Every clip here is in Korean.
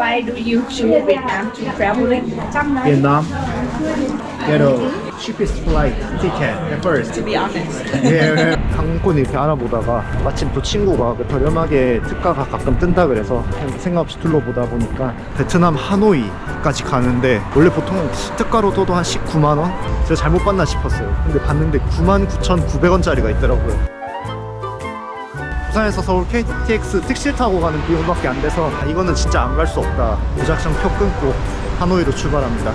Why do you choose Vietnam to traveling? Vietnam get a cheapest flight ticket at first. To be honest. 예, 항공권 이렇게 알아보다가 마침 또 친구가 그 저렴하게 특가가 가끔 뜬다 그래서 생각 없이 둘러보다 보니까 베트남 하노이까지 가는데 원래 보통 특가로 떠도 한 19만 원? 제가 잘못 봤나 싶었어요. 근데 봤는데 99,900원짜리가 있더라고요. 부산에서 서울 KTX 택시 타고 가는 비용밖에 안 돼서 이거는 진짜 안 갈 수 없다. 무작정 표 끊고 하노이로 출발합니다.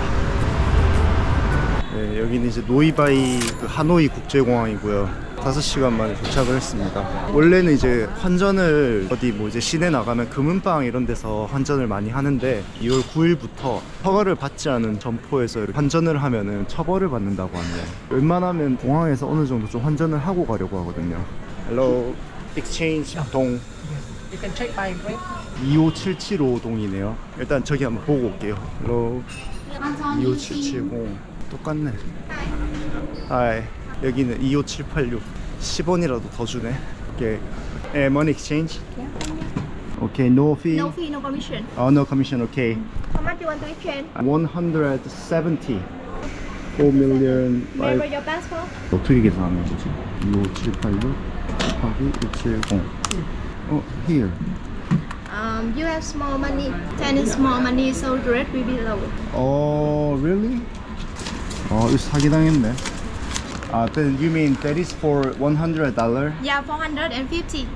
네, 여기는 이제 노이바이 그 하노이 국제공항이고요. 5시간 만에 도착을 했습니다. 원래는 이제 환전을 어디 뭐 이제 시내 나가면 금은방 이런 데서 환전을 많이 하는데 2월 9일부터 허가를 받지 않은 점포에서 이렇게 환전을 하면은 처벌을 받는다고 하네요. 웬만하면 공항에서 어느 정도 좀 환전을 하고 가려고 하거든요. Hello, exchange 동 You can check by grade. 25775동이네요. 일단 저기 한번 보고 올게요. Hello, 25770 똑같네. 아, 여기는 25786 10원이라도 더 주네. 오케이. Money exchange? Okay, no fee? No fee, no commission. Oh, no commission, okay. How much you want to exchange? 170 4 million Remember your passport? 어떻게 계산하는 거지? 25786 곱하기 670 here. You have small money. 10 is small money, so the rate will be low. Oh, really? 이거 사기당했네. Then you mean that is for $100? Yeah, 450.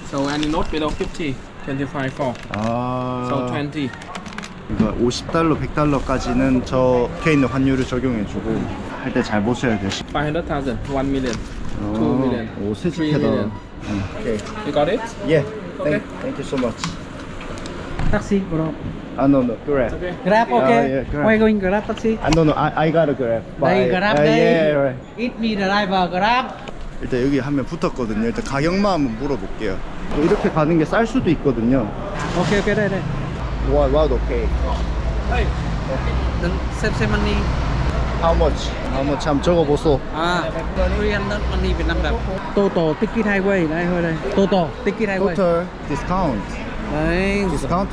So any note below 50, 25 for. So 20. 그러니까 $50, $100까지는 저 국회에 있는 환율을 적용해주고 할 때 잘 보셔야 돼요. 500,000, 1 million, 2 million, 오, 3 새집해다. million. 오케이. You got it? Yeah. Okay. Thank you so much. Taxi, bro. No, Grab. Okay. Grab, okay. yeah, Grab. Where you going? Grab taxi. No, I got a Grab. Đây, Grab đây. Yeah, right. Eat me driver, Grab. 일단 여기 한 명 붙었거든요. 일단 가격만 한번 물어볼게요. 또 이렇게 가는 게 쌀 수도 있거든요. Okay, okay, đây, đây. What okay? Then save money. How much? 한번 적어보소. 300 money Việt Nam đồng. Total ticket highway, đây thôi đây. Total ticket highway. Total discount. Đấy. Discount.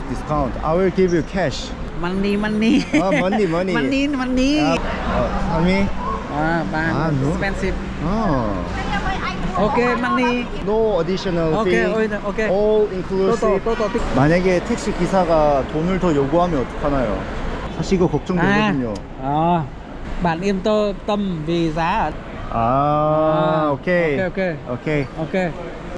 I will give you cash. Money. Money. money. Sammy? Bán no. expensive. Okay, money. No additional fee. Okay. All inclusive. Total ticket. 만약에 택시 기사가 돈을 더 요구하면 어떡하나요? 사실 이거 걱정되거든요. Bạn yên tâm vì giá 오케이. Okay.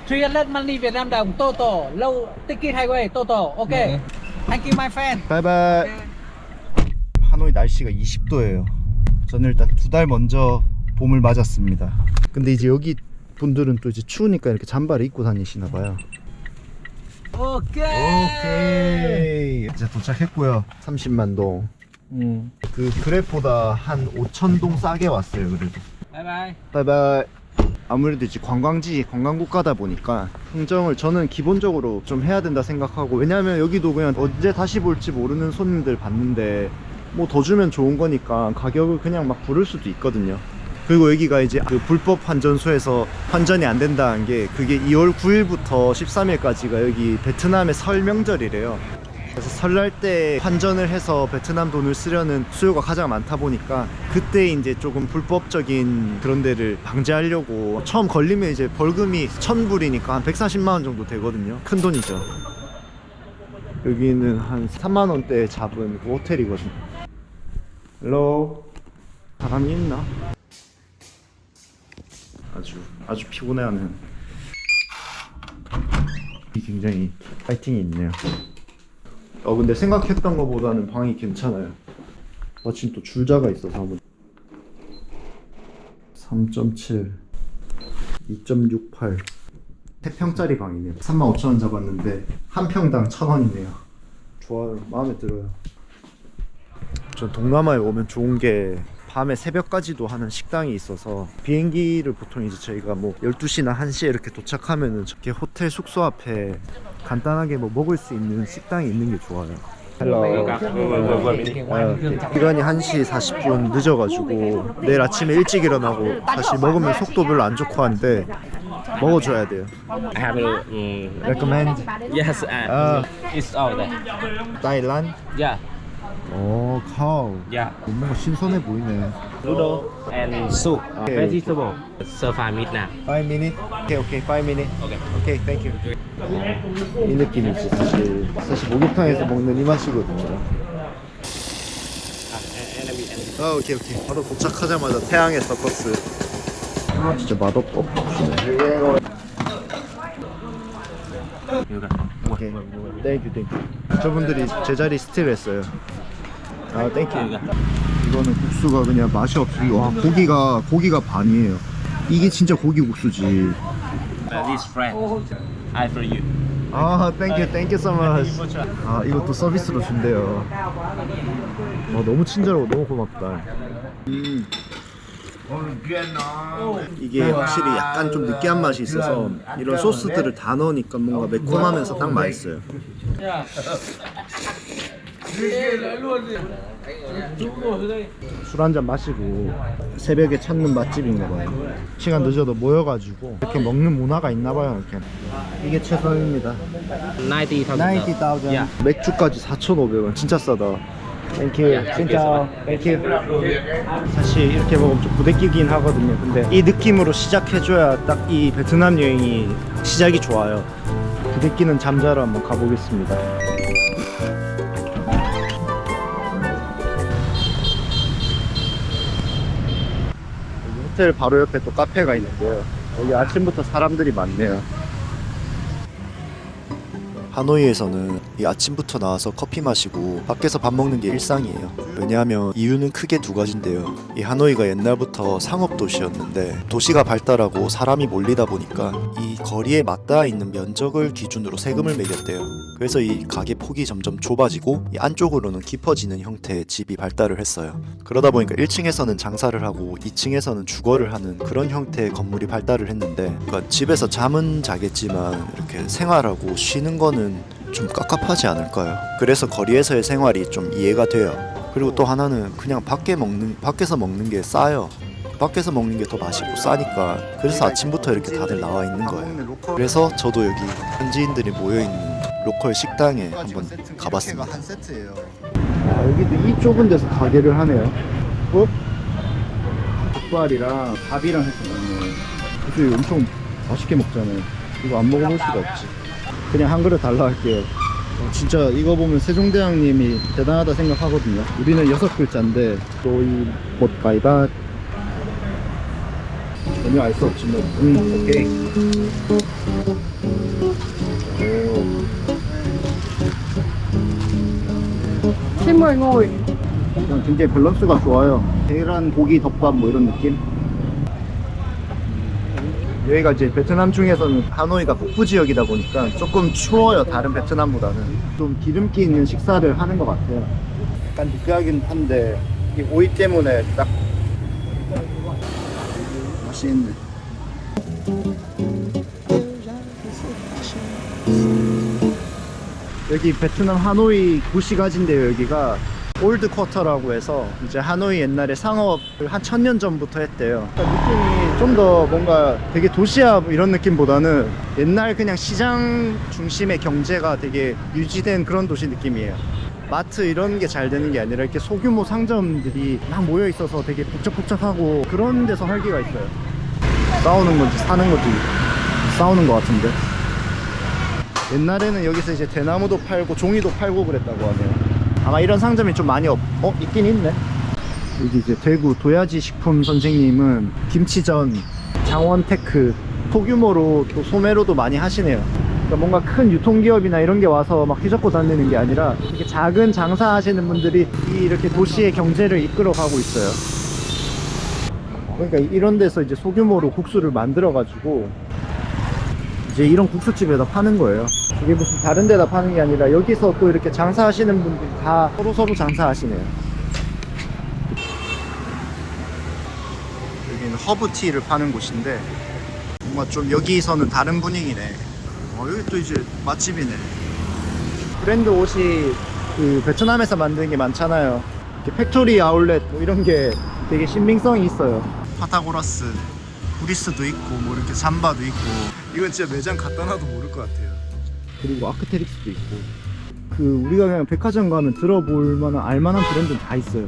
300 money Việt Nam đồng total. Low ticket highway total. Okay. Thank you my friend. 바이바이. 하노이 날씨가 20도예요. 저는 일단 2달 먼저 봄을 맞았습니다. 근데 이제 여기 분들은 또 이제 추우니까 이렇게 잠바를 입고 다니시나 봐요. 오케이. 이제 도착했고요. 30만 동. 그 그랩보다 한 5,000동 싸게 왔어요. 그래도. Bye. 바이바이. 아무래도 이제 관광국가다 보니까 흥정을 저는 기본적으로 좀 해야 된다 생각하고, 왜냐면 여기도 그냥 언제 다시 볼지 모르는 손님들 봤는데 뭐 더 주면 좋은 거니까 가격을 그냥 막 부를 수도 있거든요. 그리고 여기가 이제 그 불법 환전소에서 환전이 안 된다는 게 그게 2월 9일부터 13일까지가 여기 베트남의 설 명절이래요. 그래서 설날 때 환전을 해서 베트남 돈을 쓰려는 수요가 가장 많다 보니까 그때 이제 조금 불법적인 그런 데를 방지하려고, 처음 걸리면 이제 벌금이 1,000불이니까 한 140만 원 정도 되거든요. 큰 돈이죠. 여기는 한 3만 원대 잡은 그 호텔이거든요. 헬로, 사람이 있나? 아주 피곤해하는, 굉장히 파이팅이 있네요. 근데 생각했던 것보다는 방이 괜찮아요. 마침 또 줄자가 있어서 한번 3.7 2.68 3평짜리 방이네요. 35,000원 잡았는데 한 평당 1,000원이네요. 좋아요. 마음에 들어요. 전 동남아에 오면 좋은 게 밤에 새벽까지도 하는 식당이 있어서, 비행기를 보통 이제 저희가 뭐 12시나 1시에 이렇게 도착하면은 저렇게 호텔 숙소 앞에 간단하게 뭐 먹을 수 있는 식당이 있는 게 좋아요. 시간이 1시 40분 늦어가지고 내일 아침에 일찍 일어나고 사실 먹으면 속도 별로 안 좋고 한데 먹어줘야 돼요. I have a Recommend. yes. It's all that. 타일란. Yeah. 오, 카우. Yeah. 뭔가 신선해 보이네. Noodle and soup. Okay. Vegetable. Stir fry meat now. 5 minutes. 오케이, 5 minutes. Okay. 오케이, thank you. 이 느낌이지 사실 목욕탕에서 먹는 이 맛이거든요. 오케이. 바로 도착하자마자 태양의 서커스. 진짜 맛없고 없으네. 오케이. 땡큐. 저분들이 제자리 스틸했어요. 땡큐. 이거는 국수가 그냥 맛이 없어. 와, 고기가 반이에요. 이게 진짜 고기 국수지. This friend. I for you. 땡큐 so much. 이것도 서비스로 준대요. 너무 친절하고 너무 고맙다. 이게 확실히 약간 좀 느끼한 맛이 있어서 이런 소스들을 다 넣으니까 뭔가 매콤하면서 딱 맛있어요. 술 한잔 마시고 새벽에 찾는 맛집인가봐요. 시간 늦어도 모여가지고 이렇게 먹는 문화가 있나봐요. 이렇게. 이게 최선입니다. 90,000. 90,000. 맥주까지 4,500원. 진짜 싸다. 땡큐. 진짜 땡큐. 사실 이렇게 먹으면 좀 부대끼긴 하거든요. 근데 이 느낌으로 시작해줘야 딱 이 베트남 여행이 시작이 좋아요. 부대끼는 잠자러 한번 가보겠습니다. 호텔 바로 옆에 또 카페가 있는데요. 여기 아침부터 사람들이 많네요. 하노이에서는 이 아침부터 나와서 커피 마시고 밖에서 밥 먹는 게 일상이에요. 왜냐하면 이유는 크게 두 가지인데요. 이 하노이가 옛날부터 상업 도시였는데 도시가 발달하고 사람이 몰리다 보니까 이 거리에 맞닿아 있는 면적을 기준으로 세금을 매겼대요. 그래서 이 가게 폭이 점점 좁아지고 이 안쪽으로는 깊어지는 형태의 집이 발달을 했어요. 그러다 보니까 1층에서는 장사를 하고 2층에서는 주거를 하는 그런 형태의 건물이 발달을 했는데, 그러니까 집에서 잠은 자겠지만 이렇게 생활하고 쉬는 거는 좀 깝깝하지 않을까요? 그래서 거리에서의 생활이 좀 이해가 돼요. 그리고 또 하나는 그냥 밖에서 먹는 게 싸요. 밖에서 먹는 게 더 맛있고 싸니까. 그래서 아침부터 이렇게 다들 나와 있는 거예요. 그래서 저도 여기 현지인들이 모여 있는 로컬 식당에 한번 가봤습니다. 한 세트예요. 여기도 이 좁은 데서 가게를 하네요. 족발이랑 밥이랑 해서 먹는. 그래서 엄청 맛있게 먹잖아요. 이거 안 먹어볼 수가 없지. 그냥 한 그릇 달라 할게요. 진짜 이거 보면 세종대왕님이 대단하다 생각하거든요. 우리는 6글자인데 또 이 못가이바 전혀 알 수 없지만 오케이. Xin mời ngồi. 굉장히 밸런스가 좋아요. 계란 고기 덮밥 뭐 이런 느낌. 여기가 이제 베트남 중에서는 하노이가 북부 지역이다 보니까 조금 추워요. 다른 베트남보다는. 좀 기름기 있는 식사를 하는 것 같아요. 약간 느끼하긴 한데 이 오이 때문에 딱 맛있네. 여기 베트남 하노이 구시가지인데요. 여기가 올드 쿼터라고 해서 이제 하노이 옛날에 상업을 한 1000년 전부터 했대요. 느낌이 좀 더 뭔가 되게 도시야 이런 느낌보다는 옛날 그냥 시장 중심의 경제가 되게 유지된 그런 도시 느낌이에요. 마트 이런 게 잘 되는 게 아니라 이렇게 소규모 상점들이 막 모여 있어서 되게 북적북적하고 그런 데서 활기가 있어요. 싸우는 건지 사는 건지 싸우는 것 같은데. 옛날에는 여기서 이제 대나무도 팔고 종이도 팔고 그랬다고 하네요. 아마 이런 상점이 좀 많이 있긴 있네. 여기 이제 대구 도야지 식품 선생님은 김치전, 장원테크 소규모로 또 소매로도 많이 하시네요. 그러니까 뭔가 큰 유통기업이나 이런 게 와서 막 휘젓고 다니는 게 아니라 이렇게 작은 장사하시는 분들이 이렇게 도시의 경제를 이끌어 가고 있어요. 그러니까 이런 데서 이제 소규모로 국수를 만들어 가지고 이제 이런 국수집에다 파는 거예요. 이게 무슨 다른 데다 파는 게 아니라 여기서 또 이렇게 장사하시는 분들이 다 서로 장사하시네요. 여기는 허브티를 파는 곳인데 뭔가 좀 여기서는 다른 분위기네. 여기 또 이제 맛집이네. 브랜드 옷이 그 베트남에서 만드는 게 많잖아요. 이렇게 팩토리 아울렛 뭐 이런 게 되게 신빙성이 있어요. 파타고라스 크리스도 있고 뭐 이렇게 잠바도 있고 이건 진짜 매장 갖다 놔도 모를 것 같아요. 그리고 아크테릭스도 있고 그 우리가 그냥 백화점 가면 들어볼 만한 알만한 브랜드는 다 있어요.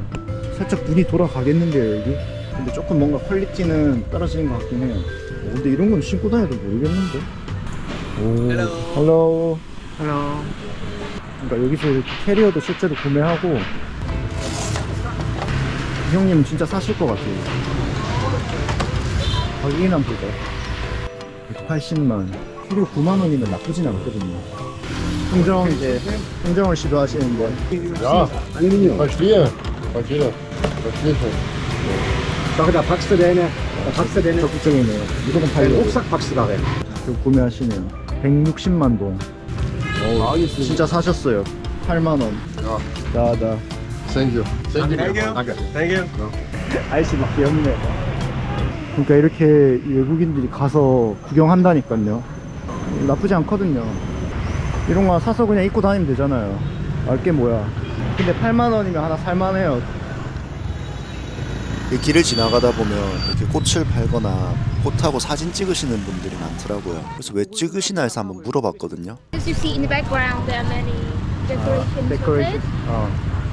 살짝 눈이 돌아가겠는데요 여기. 근데 조금 뭔가 퀄리티는 떨어지는 것 같긴 해요. 근데 이런 건 신고 다녀도 모르겠는데. 오, 헬로. 그러니까 여기서 이렇게 캐리어도 실제로 구매하고 이 형님은 진짜 사실 것 같아요. 가격이나 보자. 180만. 캐리어 9만 원이면 나쁘진 않거든요. 흥정을 시도하시는 분. Ja, verstehe. Verstehe. Verstehe schon. 저기다 박스 되네. 박스 되네. 적극적이네요. 무조건 팔려. 옥삭 박스다. 이거 구매하시면 160만 동. 진짜 사셨어요. 8만 원. 나다. Thank you. Thank you. Danke. 아이씨 막 귀엽네. 그러니까 이렇게 외국인들이 가서 구경한다니까요. 나쁘지 않거든요. 이런 거 사서 그냥 입고 다니면 되잖아요. 알게 뭐야. 근데 8만 원이면 하나 살만해요. 이 길을 지나가다 보면 이렇게 꽃을 팔거나 꽃하고 사진 찍으시는 분들이 많더라고요. 그래서 왜 찍으시나 해서 한번 물어봤거든요. As you see in the background, there are many decorations with it.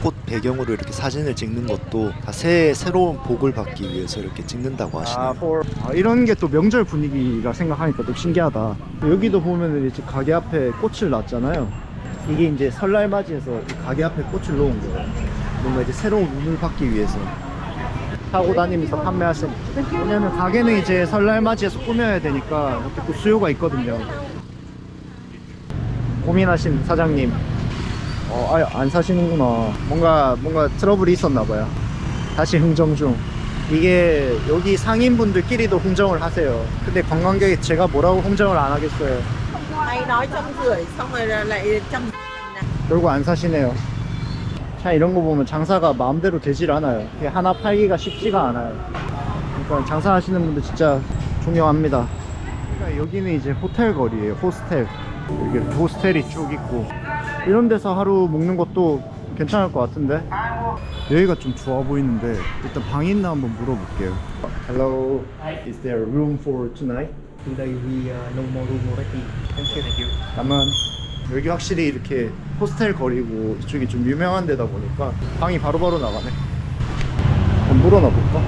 꽃 배경으로 이렇게 사진을 찍는 것도 다 새로운 복을 받기 위해서 이렇게 찍는다고 하시네요. 이런 게 또 명절 분위기라 생각하니까 또 신기하다. 여기도 보면은 이제 가게 앞에 꽃을 놨잖아요. 이게 이제 설날 맞이해서 이 가게 앞에 꽃을 놓은 거예요. 뭔가 이제 새로운 운을 받기 위해서 타고 다니면서 판매하시는. 왜냐면 가게는 이제 설날 맞이해서 꾸며야 되니까 이렇게 또 수요가 있거든요. 고민하신 사장님. 아예 안 사시는구나. 뭔가 트러블이 있었나봐요. 다시 흥정 중. 이게 여기 상인분들끼리도 흥정을 하세요. 근데 관광객이 제가 뭐라고 흥정을 안 하겠어요. Hay nói 150 xong rồi lại 100. 결국 안 사시네요. 참 이런 거 보면 장사가 마음대로 되질 않아요. 이게 하나 팔기가 쉽지가 않아요. 그러니까 장사하시는 분들 진짜 존경합니다. 그러니까 여기는 이제 호텔 거리예요. 호스텔. 여기 호스텔이 쭉 있고 이런 데서 하루 묵는 것도 괜찮을 것 같은데. 여기가 좀 좋아 보이는데 일단 방 있나 한번 물어볼게요. Hello, is there room for tonight? Today we no more room already. Thank you. 다만 여기 확실히 이렇게 호스텔 거리고 이쪽이 좀 유명한 데다 보니까 방이 바로바로 나가네. 한번 물어나 볼까?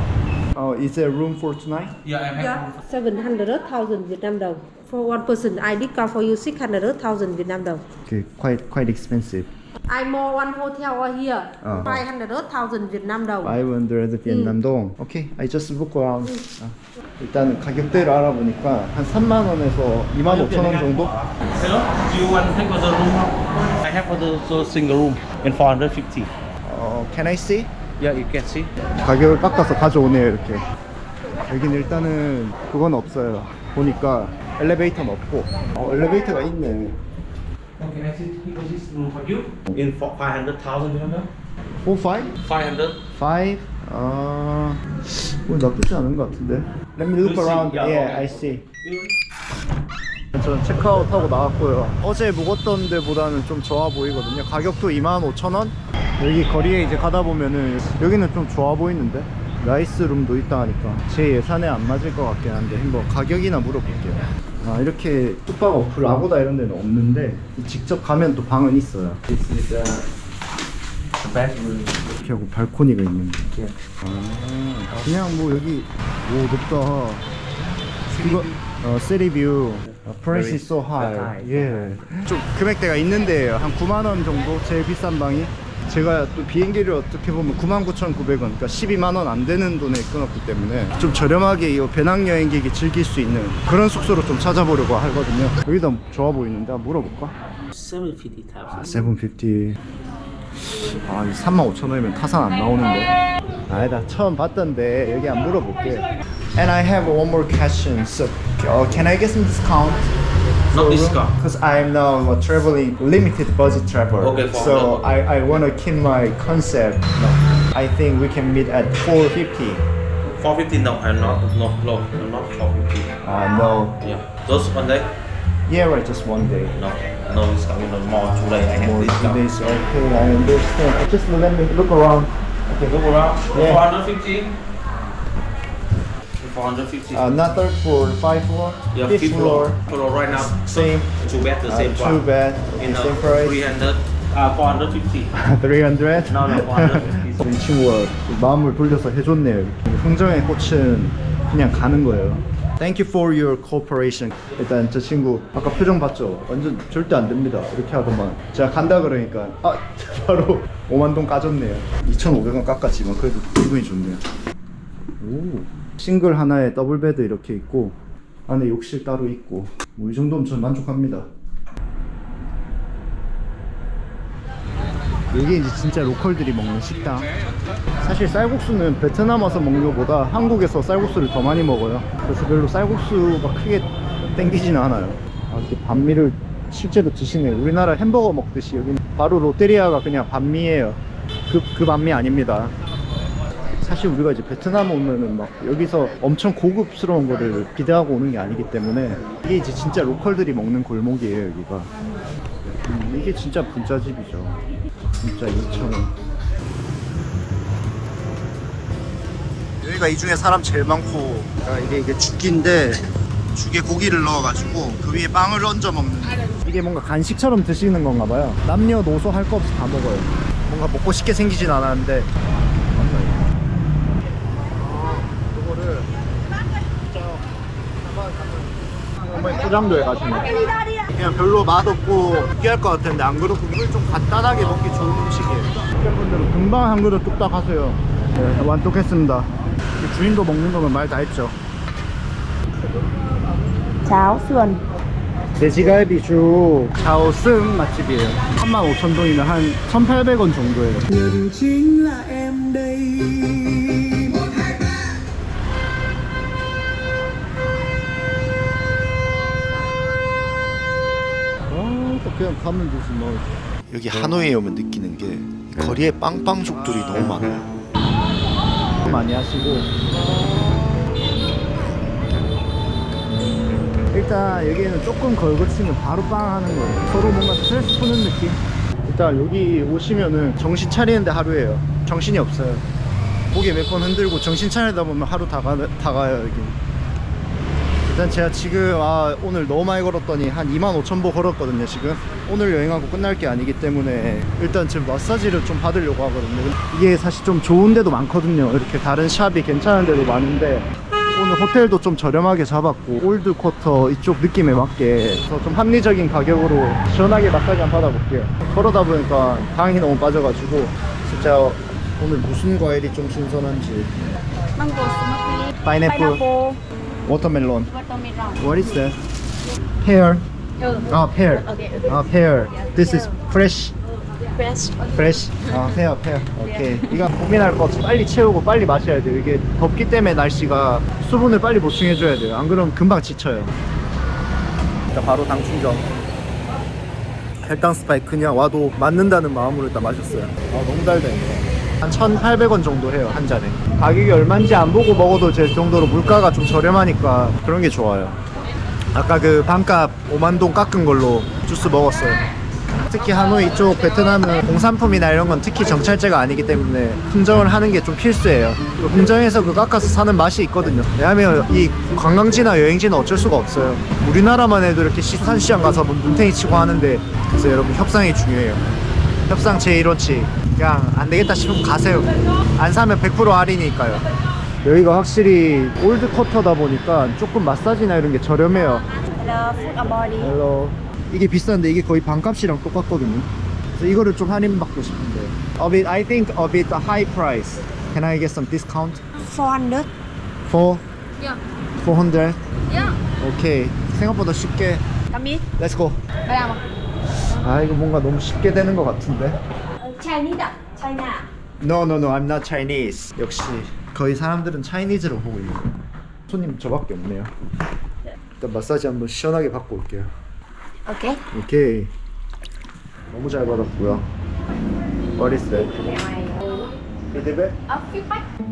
Is there room for tonight? Yeah, I have. 700,000 Việt Nam đồng. For one person, I discount for you 600,000 Việt Nam đồng. Okay, quite expensive. I more one hotel over here. 500,000 Việt Nam đồng. 500 비엔남동. Okay, I just look around. 일단 가격대를 알아보니까 한 3만 원에서 2만 5천 원 정도? Hello, do you want to take for the room? I have for the single room in 450. Can I see? Yeah, you can see. 가격을 깎아서 가져오네요 이렇게. 여기는 일단은 그건 없어요. 보니까 엘리베이터는 없고. 엘리베이터가 있네. Can I see this room for you? In 500,000, remember? 5? 500. 5? 나쁘지 않은 것 같은데. Let me look around. Yeah, I see. 전 체크아웃하고 나왔고요. 어제 묵었던 데보다는 좀 좋아 보이거든요. 가격도 25,000원? 여기 거리에 이제 가다 보면은 여기는 좀 좋아 보이는데? 나이스 룸도 있다 하니까 제 예산에 안 맞을 것 같긴 한데 한번 가격이나 물어볼게요. 이렇게 숙박어플 아고다 이런 데는 없는데 직접 가면 또 방은 있어요. 이렇게 하고 발코니가 있는 게. 그냥 뭐 여기 오 높다. 이거 시리뷰. Price is so high. 예. 좀 금액대가 있는데요. 한 9만 원 정도 제일 비싼 방이. 제가 또 비행기를 어떻게 보면 99,900원, 그러니까 12만 원 안 되는 돈에 끊었기 때문에 좀 저렴하게 이 배낭여행객이 즐길 수 있는 그런 숙소로 좀 찾아보려고 하거든요. 여기다 좋아 보이는데 한번 물어볼까? 750,000. 750. 이 35,000원이면 타산 안 나오는데. 아니다, 처음 봤던데 여기 안 물어볼게. And I have one more question. So, can I get some discount? No discount. Because I'm now traveling limited budget travel. Okay, so I want to keep my concept. No, I think we can meet at 450. 450, no, I'm not 450. No. Yeah, just one day? Yeah, right, just one day. No discount, no more today. I More have 2 discount. days, okay, I understand. Just let me look around. Okay, look around. Yeah. 450. 450. Not third floor, 5th floor, Yeah, 5th fifth floor. floor right now. Same. 2 bed, the same Two price. bed, In same price. 300, 450. 300? No, no, 450. 이 친구가 마음을 돌려서 해줬네요. 흥정의 꽃은 그냥 가는 거예요. Thank you for your cooperation. 일단 저 친구 아까 표정 봤죠? 완전 절대 안 됩니다. 이렇게 하더만 제가 간다 그러니까 바로 5만 동 까졌네요. 2,500원 깎았지만 그래도 기분이 좋네요. 오, 싱글 하나에 더블 베드 이렇게 있고 안에 욕실 따로 있고 뭐 이 정도면 전 만족합니다. 이게 이제 진짜 로컬들이 먹는 식당. 사실 쌀국수는 베트남 와서 먹는 것보다 한국에서 쌀국수를 더 많이 먹어요. 그래서 별로 쌀국수가 크게 땡기지는 않아요. 이렇게 반미를 실제로 드시네요. 우리나라 햄버거 먹듯이 여기는 바로 롯데리아가 그냥 반미예요. 그 반미 아닙니다. 사실 우리가 이제 베트남 오면은 막 여기서 엄청 고급스러운 거를 기대하고 오는 게 아니기 때문에 이게 이제 진짜 로컬들이 먹는 골목이에요, 여기가. 이게 진짜 분짜집이죠. 진짜 2,000원. 여기가 이 중에 사람 제일 많고, 이게 죽기인데 죽에 고기를 넣어가지고 그 위에 빵을 얹어 먹는. 이게 뭔가 간식처럼 드시는 건가 봐요. 남녀노소 할 거 없이 다 먹어요. 뭔가 먹고 싶게 생기진 않았는데. 이거를 어머니 포장도 해가지고 그냥 별로 맛없고 느끼할 것 같은데 안 그렇고 이걸 좀 간단하게 먹기 좋은 음식이에요. 학생분들은 금방 한 그릇 뚝딱 하세요. 네, 완독했습니다. 주인도 먹는 거면 말 다 했죠. Cháo sườn. 돼지갈비죽 자오승 맛집이에요. 35,000동이면 한 1,800원 정도예요. 그냥 가면 되지 뭐. 여기 하노이에 오면 느끼는 게 거리에 빵빵족들이 너무 많아요. 많이 하시고 일단 여기는 조금 걸거치면 바로 빵 하는 거예요. 서로 뭔가 스트레스 푸는 느낌. 일단 여기 오시면은 정신 차리는데 하루예요. 정신이 없어요. 고개 몇 번 흔들고 정신 차리다 보면 하루 다 가요 여기. 일단 제가 지금 오늘 너무 많이 걸었더니 한 25,000보 걸었거든요. 지금 오늘 여행하고 끝날 게 아니기 때문에 일단 지금 마사지를 좀 받으려고 하거든요. 이게 사실 좀 좋은 데도 많거든요. 이렇게 다른 샵이 괜찮은 데도 많은데 오늘 호텔도 좀 저렴하게 잡았고 올드쿼터 이쪽 느낌에 맞게 좀 합리적인 가격으로 시원하게 마사지 한번 받아볼게요. 걸어다 보니까 당이 너무 빠져가지고 진짜 오늘 무슨 과일이 좀 신선한지. Mango smoothie. 파인애플, 워터멜론. Watermelon. What is that? Pear. Pear. Okay. Pear. This is fresh. Fresh. Fresh. pear. 오케이. 이거 고민할 거 없이 빨리 채우고 빨리 마셔야 돼요. 이게 덥기 때문에 날씨가 수분을 빨리 보충해줘야 돼요. 안 그러면 금방 지쳐요. 일단 바로 당 충전. 혈당 스파이크 그냥 와도 맞는다는 마음으로 일단 마셨어요. 너무 달다 이거. 한 1,800원 정도 해요 한 잔에. 가격이 얼마인지 안 보고 먹어도 될 정도로 물가가 좀 저렴하니까 그런 게 좋아요. 아까 그 반값 5만 동 깎은 걸로 주스 먹었어요. 특히 하노이 이쪽 베트남은 공산품이나 이런 건 특히 정찰제가 아니기 때문에 흥정을 하는 게 좀 필수예요. 흥정에서 그 깎아서 사는 맛이 있거든요. 왜냐하면 이 관광지나 여행지는 어쩔 수가 없어요. 우리나라만 해도 이렇게 수산시장 가서 눈탱이 치고 하는데, 그래서 여러분 협상이 중요해요. 협상 제1원칙. 그냥 안 되겠다 싶으면 가세요. 안 사면 100% 할인이니까요. 여기가 확실히 올드쿼터다 보니까 조금 마사지나 이런 게 저렴해요. Hello, food or body. 헬로. 이게 비싼데 이게 거의 반값이랑 똑같거든요. 그래서 이거를 좀 할인 받고 싶은데. I think a bit high price. Can I get some discount? 400. 4? Yeah. 400? Yeah. 오케이. 생각보다 쉽게. Come in. Let's go. Bye. 이거 뭔가 너무 쉽게 되는 것 같은데. Chinese. China. No, I'm not Chinese. 역시 거의 사람들은 차이니즈로 보고 있는. 손님 저밖에 없네요. 일단 마사지 한번 시원하게 받고 올게요. Okay. 오케이. 너무 잘 받았고요. What is that? 피드백?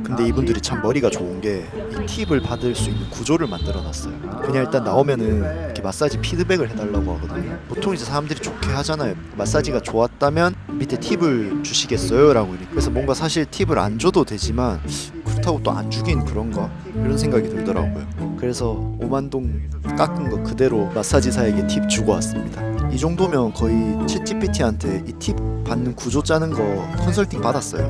근데 이분들이 참 머리가 좋은 게 이 팁을 받을 수 있는 구조를 만들어 놨어요. 그냥 일단 나오면은 이렇게 마사지 피드백을 해달라고 하거든요. 보통 이제 사람들이 좋게 하잖아요. 마사지가 좋았다면 밑에 팁을 주시겠어요? 라고. 그래서 뭔가 사실 팁을 안 줘도 되지만 그렇다고 그렇다고 또 안 주긴 그런가? 이런 생각이 들더라고요. 그래서 5만 동 깎은 거 그대로 마사지사에게 팁 주고 왔습니다. 이 정도면 거의 챗GPT한테 이 팁 받는 구조 짜는 거 컨설팅 받았어요.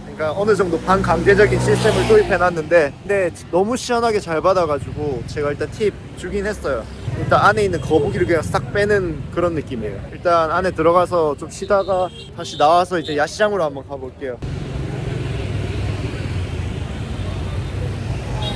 그러니까 어느 정도 반강제적인 시스템을 도입해놨는데 근데 너무 시원하게 잘 받아가지고 제가 일단 팁 주긴 했어요. 일단 안에 있는 거북이를 그냥 싹 빼는 그런 느낌이에요. 일단 안에 들어가서 좀 쉬다가 다시 나와서 이제 야시장으로 한번 가볼게요.